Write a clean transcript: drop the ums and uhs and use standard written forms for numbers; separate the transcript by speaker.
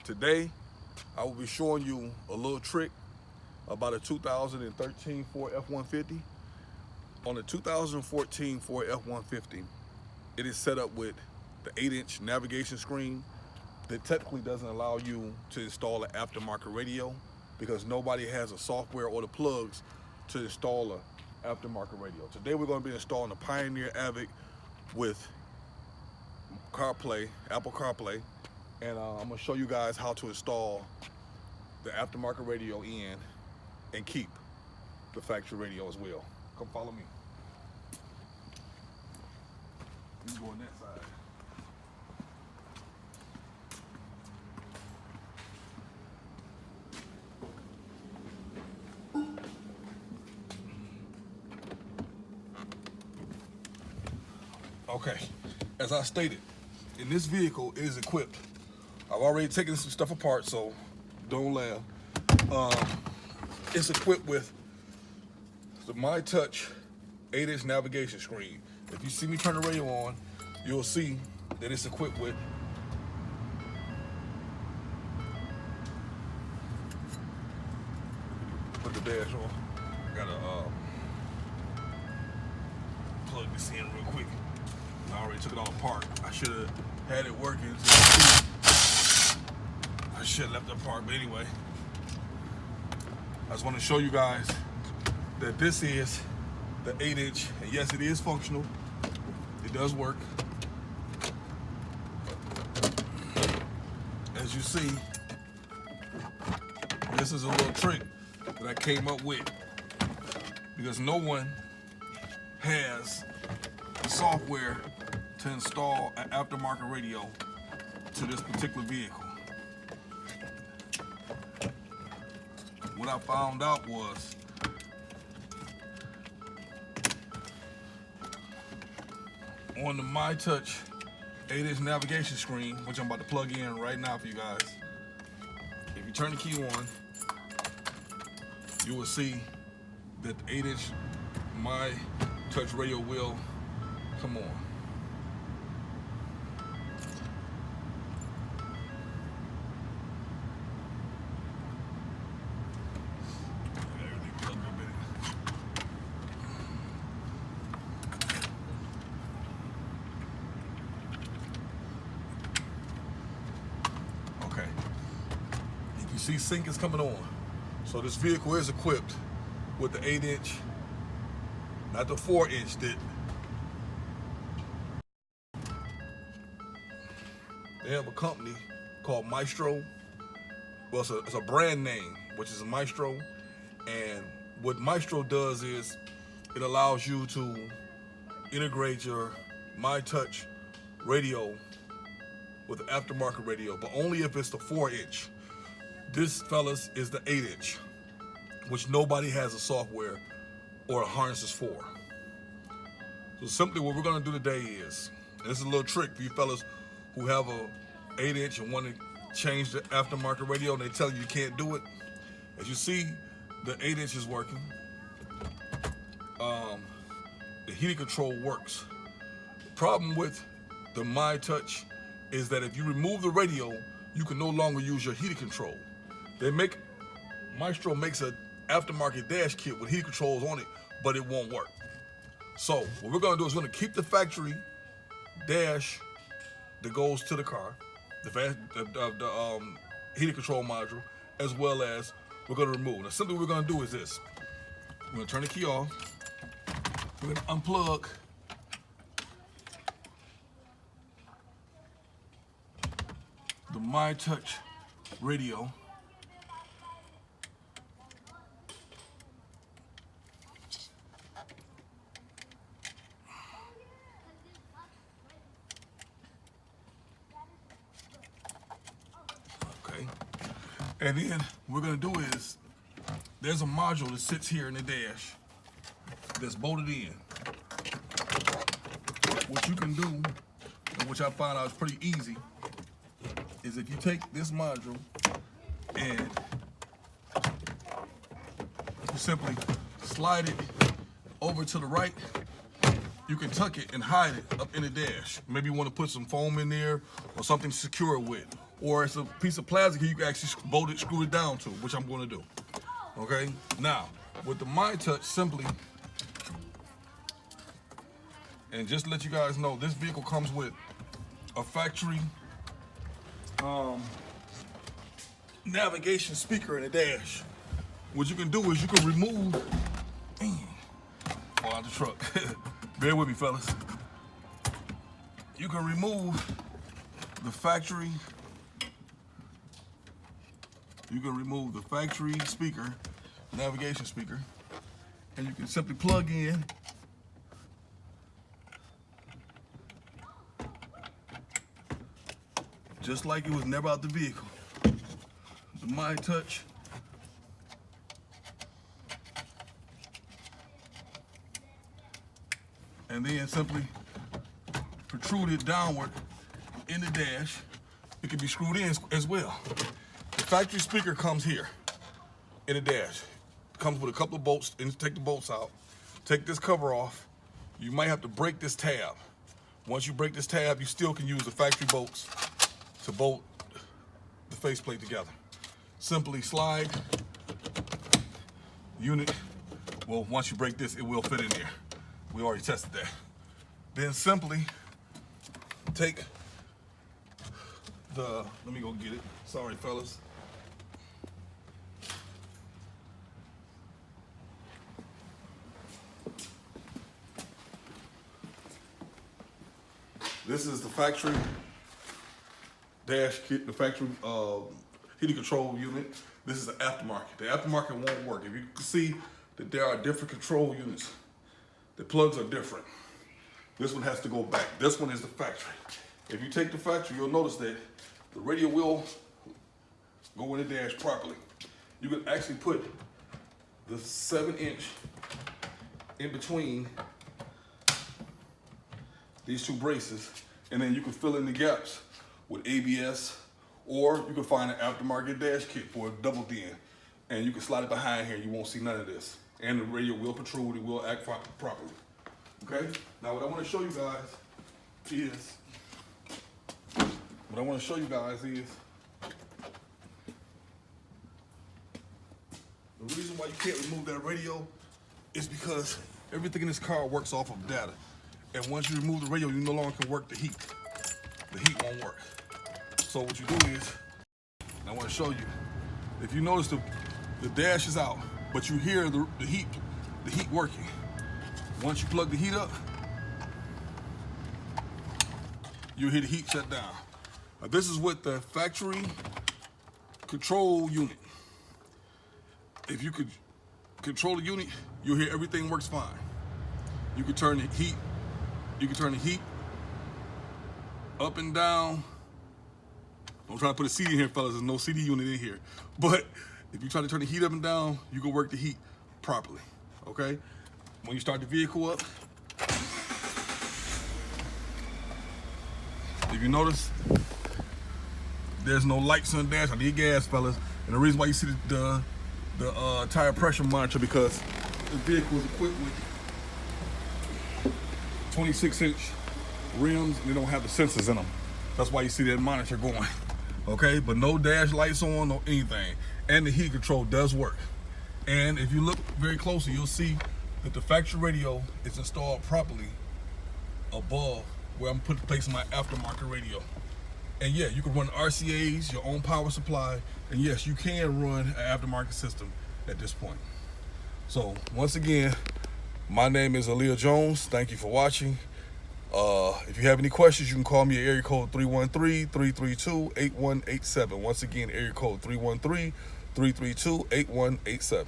Speaker 1: Today, I will be showing you a little trick about a 2013 Ford F-150. On the 2014 Ford F-150, it is set up with the 8-inch navigation screen that technically doesn't allow you to install an aftermarket radio because nobody has the software or the plugs to install an aftermarket radio. Today we're going to be installing a Pioneer Avid with CarPlay, Apple CarPlay, and I'm going to show you guys how to install the aftermarket radio in and keep the factory radio as well. Come follow me. You go on that side. Okay, as I stated, in this vehicle it is equipped. I've already taken some stuff apart, so don't laugh. It's equipped with the MyTouch 8-inch navigation screen. If you see me turn the radio on, you'll see that it's equipped with put the dash on. I gotta plug this in real quick. I already took it all apart. I should have had it working. I should have left it apart, but anyway. I just want to show you guys that this is the 8-inch, and yes, it is functional. It does work. As you see, this is a little trick that I came up with because no one has the software to install an aftermarket radio to this particular vehicle. What I found out was on the MyTouch 8-inch navigation screen, which I'm about to plug in right now for you guys, if you turn the key on, you will see that the 8-inch MyTouch radio will come on. Okay, you see sync is coming on. So this vehicle is equipped with the 8-inch, not the 4-inch that they have a company called Maestro. Well, it's a brand name, which is a Maestro. And what Maestro does is it allows you to integrate your MyTouch radio with the aftermarket radio, but only if it's the 4-inch. This, fellas, is the 8-inch, which nobody has a software or harnesses for. So simply what we're gonna do today is, and this is a little trick for you fellas who have a 8-inch and want to change the aftermarket radio and they tell you can't do it. As you see, the 8-inch is working. The heating control works. The problem with the MyTouch is that if you remove the radio, you can no longer use your heating control. Maestro makes an aftermarket dash kit with heating controls on it, but it won't work. So what we're gonna do is we're gonna keep the factory dash that goes to the car, the heating control module, as well as we're gonna remove. Now simply what we're gonna do is this. We're gonna turn the key off. We're gonna unplug the MyTouch radio. Okay. And then what we're gonna do is there's a module that sits here in the dash that's bolted in. What you can do, and which I found out is pretty easy, is if you take this module and you simply slide it over to the right, you can tuck it and hide it up in the dash. Maybe you want to put some foam in there or something to secure it with. or it's a piece of plastic here you can actually bolt it, screw it down to, which I'm going to do. Okay, now with the My Touch, simply, and just to let you guys know, this vehicle comes with a factory navigation speaker in the dash. What you can do is you can remove, fall out the truck. Bear with me, fellas. You can remove the factory. You can remove the factory speaker, navigation speaker, and you can simply plug in just like it was never out the vehicle. The My Touch. And then simply protrude it downward in the dash. It can be screwed in as well. The factory speaker comes here in the dash. It comes with a couple of bolts, and take the bolts out. Take this cover off. You might have to break this tab. Once you break this tab, you still can use the factory bolts to bolt the faceplate together. Simply slide unit. Well, once you break this, it will fit in there. We already tested that. Then simply take the, let me go get it. Sorry, fellas. This is the factory dash kit, the factory heating control unit. This is the aftermarket. The aftermarket won't work. If you can see that there are different control units, the plugs are different. This one has to go back. This one is the factory. If you take the factory, you'll notice that the radio will go in the dash properly. You can actually put the 7-inch in between these two braces, and then you can fill in the gaps with ABS, or you can find an aftermarket dash kit for a double DIN, and you can slide it behind here. You won't see none of this. And the radio will protrude, it will act properly. Okay? Now what I want to show you guys is, the reason why you can't remove that radio is because everything in this car works off of data. And once you remove the radio, you no longer can work the heat. The heat won't work. So what you do is, I want to show you, if you notice the dash is out, but you hear the heat working. Once you plug the heat up, you'll hear the heat shut down. Now, this is with the factory control unit. If you could control the unit, you'll hear everything works fine. You can turn the heat. You can turn the heat up and down. Don't try to put a CD in here, fellas. There's no CD unit in here. But if you try to turn the heat up and down, you can work the heat properly, okay? When you start the vehicle up, if you notice, there's no lights on the dash. I need gas, fellas. And the reason why you see the tire pressure monitor, because the vehicle is equipped with 26-inch rims, and they don't have the sensors in them. That's why you see that monitor going, okay? But no dash lights on, no anything. And the heat control does work. And if you look very closely, you'll see that the factory radio is installed properly above where I'm placing my aftermarket radio. And yeah, you can run RCAs, your own power supply, and yes, you can run an aftermarket system at this point. So once again, my name is Aaliyah Jones. Thank you for watching. If you have any questions, you can call me at area code 313-332-8187. Once again, area code 313-332-8187.